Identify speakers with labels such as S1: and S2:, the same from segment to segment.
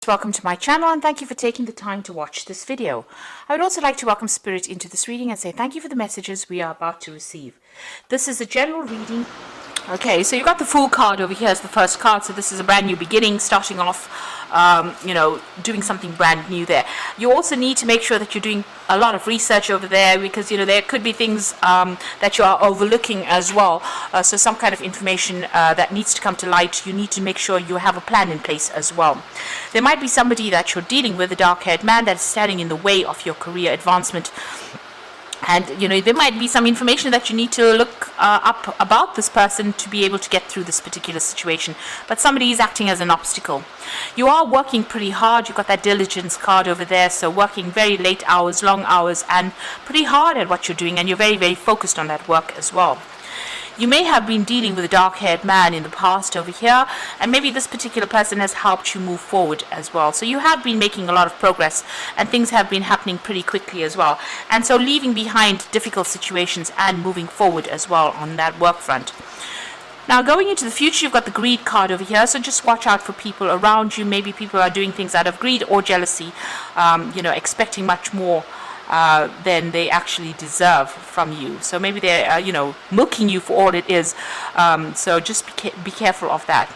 S1: Welcome to my channel and thank you for taking the time to watch this video. I would also like to welcome Spirit into this reading and say thank you for the messages we are about to receive. This is a general reading. Okay, so you've got the Fool card over here as the first card. So this is a brand new beginning, starting off, doing something brand new there. You also need to make sure that you're doing a lot of research over there because, there could be things that you are overlooking as well. So some kind of information that needs to come to light, you need to make sure you have a plan in place as well. There might be somebody that you're dealing with, a dark-haired man that is standing in the way of your career advancement. And, there might be some information that you need to look up about this person to be able to get through this particular situation. But somebody is acting as an obstacle. You are working pretty hard. You've got that diligence card over there. So working very late hours, long hours, and pretty hard at what you're doing. And you're very, very focused on that work as well. You may have been dealing with a dark-haired man in the past over here, and maybe this particular person has helped you move forward as well. So you have been making a lot of progress, and things have been happening pretty quickly as well. And so leaving behind difficult situations and moving forward as well on that work front. Now, going into the future, you've got the greed card over here, so just watch out for people around you. Maybe people are doing things out of greed or jealousy, expecting much more than they actually deserve from you. So maybe they're, milking you for all it is. So just be careful of that.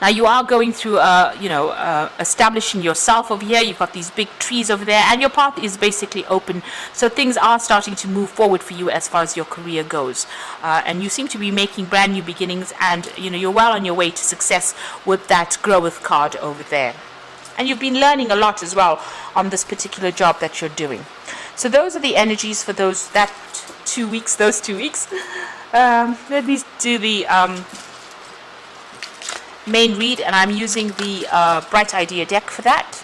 S1: Now you are going through, establishing yourself over here. You've got these big trees over there, and your path is basically open. So things are starting to move forward for you as far as your career goes. And you seem to be making brand new beginnings, and you're well on your way to success with that growth card over there. And you've been learning a lot as well on this particular job that you're doing. So those are the energies for those 2 weeks. Let me do the main read, and I'm using the Bright Idea deck for that.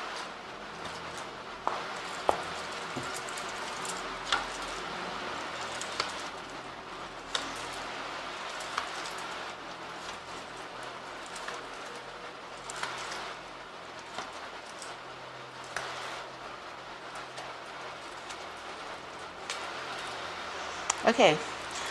S1: Okay,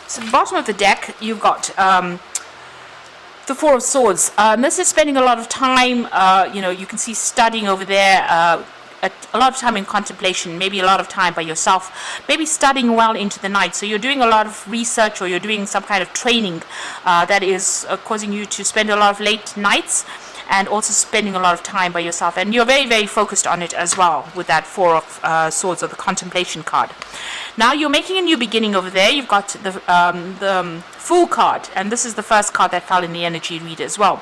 S1: so the bottom of the deck, you've got the Four of Swords. This is spending a lot of time, you can see studying over there, a lot of time in contemplation, maybe a lot of time by yourself, maybe studying well into the night. So you're doing a lot of research, or you're doing some kind of training that is causing you to spend a lot of late nights, and also spending a lot of time by yourself. And you're very, very focused on it as well with that Four of Swords, or the Contemplation card. Now you're making a new beginning over there. You've got the Fool card, and this is the first card that fell in the energy read as well.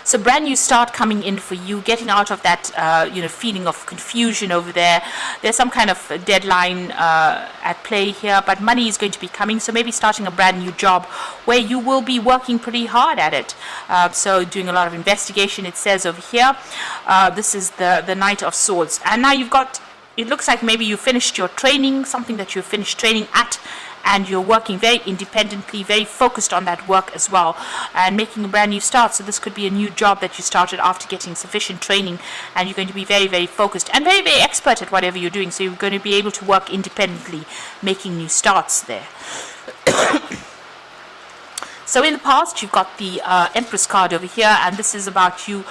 S1: So brand new start coming in for you, getting out of that feeling of confusion over there. There's some kind of deadline at play here, but money is going to be coming. So maybe starting a brand new job where you will be working pretty hard at it. So doing a lot of investigation, it says over here. This is the Knight of Swords. And now you've got, it looks like maybe you finished your training, something that you finished training at, and you're working very independently, very focused on that work as well, and making a brand new start. So this could be a new job that you started after getting sufficient training, and you're going to be very, very focused and very, very expert at whatever you're doing. So you're going to be able to work independently, making new starts there. So in the past, you've got the Empress card over here, and this is about you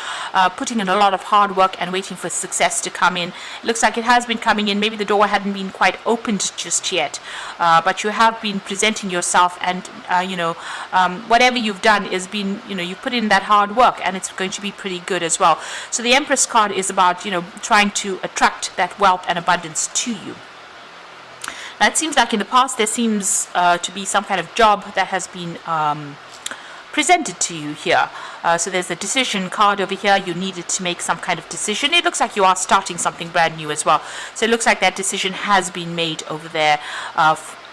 S1: putting in a lot of hard work and waiting for success to come in. It looks like it has been coming in. Maybe the door hadn't been quite opened just yet, but you have been presenting yourself, and whatever you've done is been, you put in that hard work, and it's going to be pretty good as well. So the Empress card is about, trying to attract that wealth and abundance to you. Now, it seems like in the past there seems to be some kind of job that has been presented to you here. So there's a decision card over here. You needed to make some kind of decision. It looks like you are starting something brand new as well. So it looks like that decision has been made over there.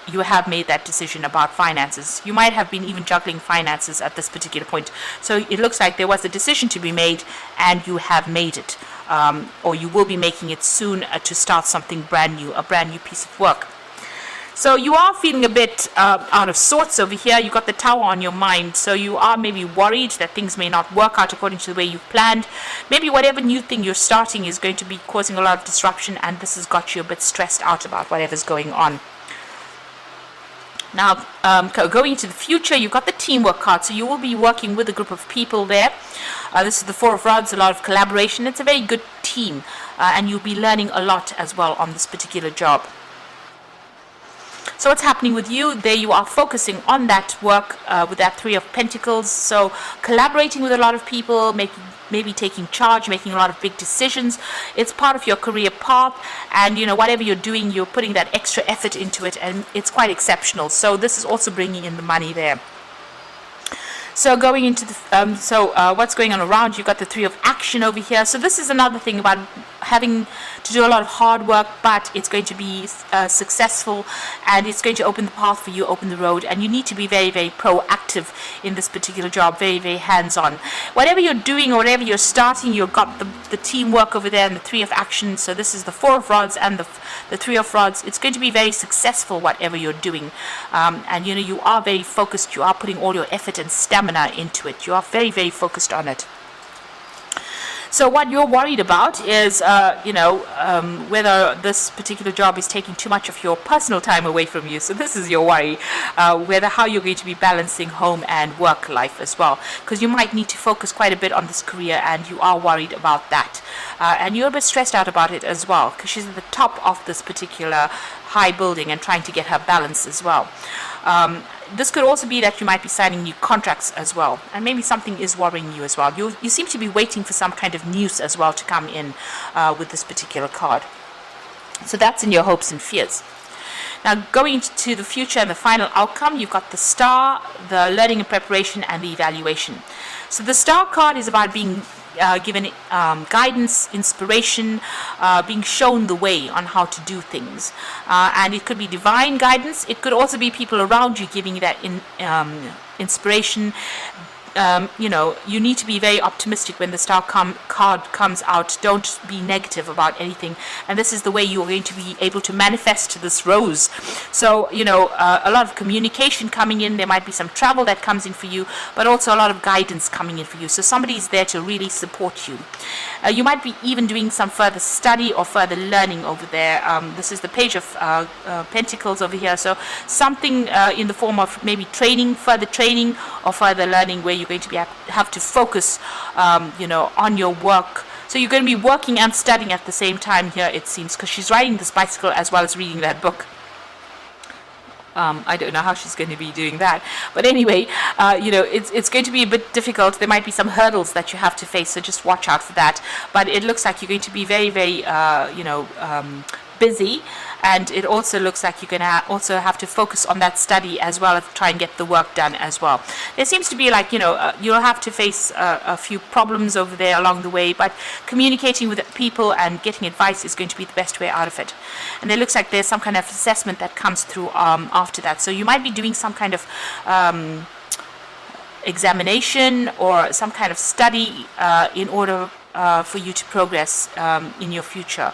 S1: You have made that decision about finances. You might have been even juggling finances at this particular point. So it looks like there was a decision to be made, and you have made it. Or you will be making it soon to start something brand new, a brand new piece of work. So you are feeling a bit out of sorts over here. You've got the Tower on your mind. So you are maybe worried that things may not work out according to the way you've planned. Maybe whatever new thing you're starting is going to be causing a lot of disruption, and this has got you a bit stressed out about whatever's going on. Now, going into the future, you've got the teamwork card, so you will be working with a group of people there. This is the Four of Rods, a lot of collaboration. It's a very good team, and you'll be learning a lot as well on this particular job. So what's happening with you? There you are focusing on that work with that Three of Pentacles. So collaborating with a lot of people, maybe taking charge, making a lot of big decisions. It's part of your career path, and you know, whatever you're doing, you're putting that extra effort into it, and it's quite exceptional. So this is also bringing in the money there. So going into the what's going on around, you've got the Three of Action over here. So this is another thing about having to do a lot of hard work, but it's going to be successful, and it's going to open the path for you, open the road, and you need to be very, very proactive in this particular job, very, very hands-on. Whatever you're doing or whatever you're starting, you've got the teamwork over there and the Three of Action. So this is the Four of Rods and the Three of Rods. It's going to be very successful, whatever you're doing, and you know, you are very focused. You are putting all your effort and stamina into it. You are very, very focused on it. So what you're worried about is, whether this particular job is taking too much of your personal time away from you. So this is your worry, how you're going to be balancing home and work life as well. Because you might need to focus quite a bit on this career, and you are worried about that. And you're a bit stressed out about it as well, because she's at the top of this particular high building and trying to get her balance as well. This could also be that you might be signing new contracts as well, and maybe something is worrying you as well. You seem to be waiting for some kind of news as well to come in with this particular card. So that's in your hopes and fears. Now, going to the future and the final outcome, you've got the Star, the learning and preparation, and the evaluation. So the Star card is about being given guidance, inspiration, being shown the way on how to do things, and it could be divine guidance. It could also be people around you giving you that inspiration. You need to be very optimistic when the Star card comes out. Don't be negative about anything, and this is the way you're going to be able to manifest this rose. So a lot of communication coming in. There might be some travel that comes in for you, but also a lot of guidance coming in for you. So somebody is there to really support you. You might be even doing some further study or further learning over there. This is the Page of Pentacles over here. So something in the form of maybe training, further training, or further learning, where you're going to have to focus on your work. So you're going to be working and studying at the same time here, it seems, because she's riding this bicycle as well as reading that book. I don't know how she's going to be doing that, but anyway, it's going to be a bit difficult. There might be some hurdles that you have to face, so just watch out for that. But it looks like you're going to be very, very busy, and it also looks like you're going to also have to focus on that study as well as try and get the work done as well. There seems to be like you'll have to face a few problems over there along the way, but communicating with people and getting advice is going to be the best way out of it. And it looks like there's some kind of assessment that comes through after that, so you might be doing some kind of examination or some kind of study in order for you to progress in your future.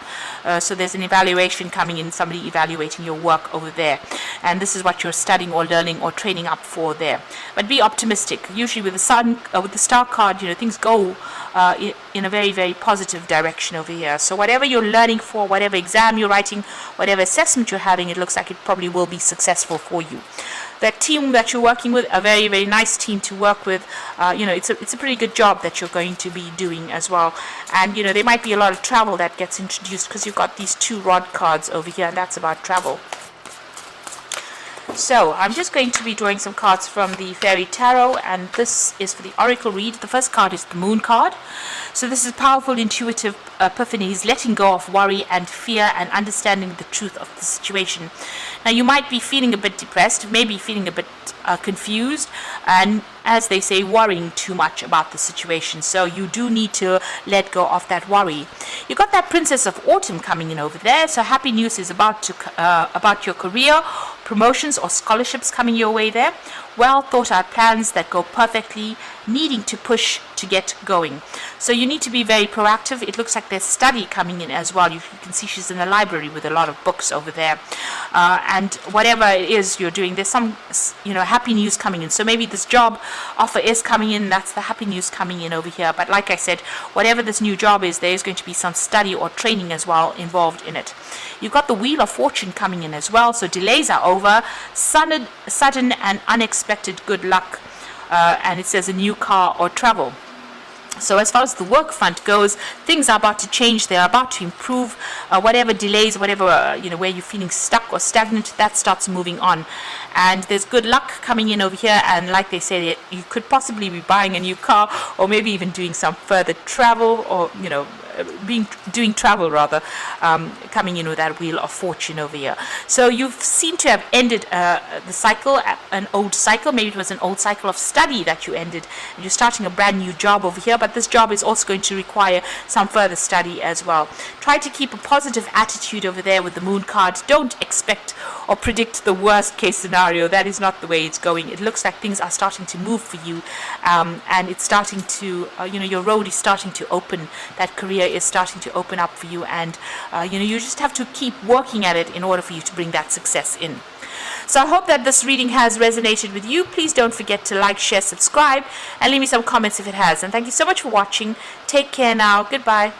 S1: So there's an evaluation coming in, somebody evaluating your work over there, and this is what you're studying or learning or training up for there. But be optimistic. Usually with the Sun, with the Star card, things go in a very, very positive direction over here. So whatever you're learning for, whatever exam you're writing, whatever assessment you're having, it looks like it probably will be successful for you. That team that you're working with, a very, very nice team to work with. It's a pretty good job that you're going to be doing as well. And there might be a lot of travel that gets introduced, because you've got these 2 rod cards over here, and that's about travel. So I'm just going to be drawing some cards from the Fairy Tarot, and this is for the Oracle read. The first card is the Moon card. So this is powerful, intuitive epiphanies, letting go of worry and fear and understanding the truth of the situation. Now you might be feeling a bit depressed, maybe feeling a bit confused, and as they say, worrying too much about the situation. So you do need to let go of that worry. You got that Princess of Autumn coming in over there. So happy news is about your career, promotions or scholarships coming your way there. Well thought out plans that go perfectly, needing to push to get going. So you need to be very proactive. It looks like there's study coming in as well. You can see she's in the library with a lot of books over there. And whatever it is you're doing, there's some, happy news coming in. So maybe this job offer is coming in. That's the happy news coming in over here. But like I said, whatever this new job is, there is going to be some study or training as well involved in it. You've got the Wheel of Fortune coming in as well. So delays are over. Sudden and unexpected good luck. And it says a new car or travel. So as far as the work front goes, things are about to change. They're about to improve. Whatever delays, whatever, where you're feeling stuck or stagnant, that starts moving on. And there's good luck coming in over here. And like they say, you could possibly be buying a new car, or maybe even doing some further travel, or, doing travel rather, coming in with that Wheel of Fortune over here. So you seem to have ended the cycle, an old cycle. Maybe it was an old cycle of study that you ended, and you're starting a brand new job over here. But this job is also going to require some further study as well. Try to keep a positive attitude over there with the Moon card. Don't expect or predict the worst case scenario. That is not the way it's going. It looks like things are starting to move for you, and it's starting to, your road is starting to open. That career is starting to open up for you, and you just have to keep working at it in order for you to bring that success in. So I hope that this reading has resonated with you. Please don't forget to like, share, subscribe, and leave me some comments if it has. And thank you so much for watching. Take care now. Goodbye.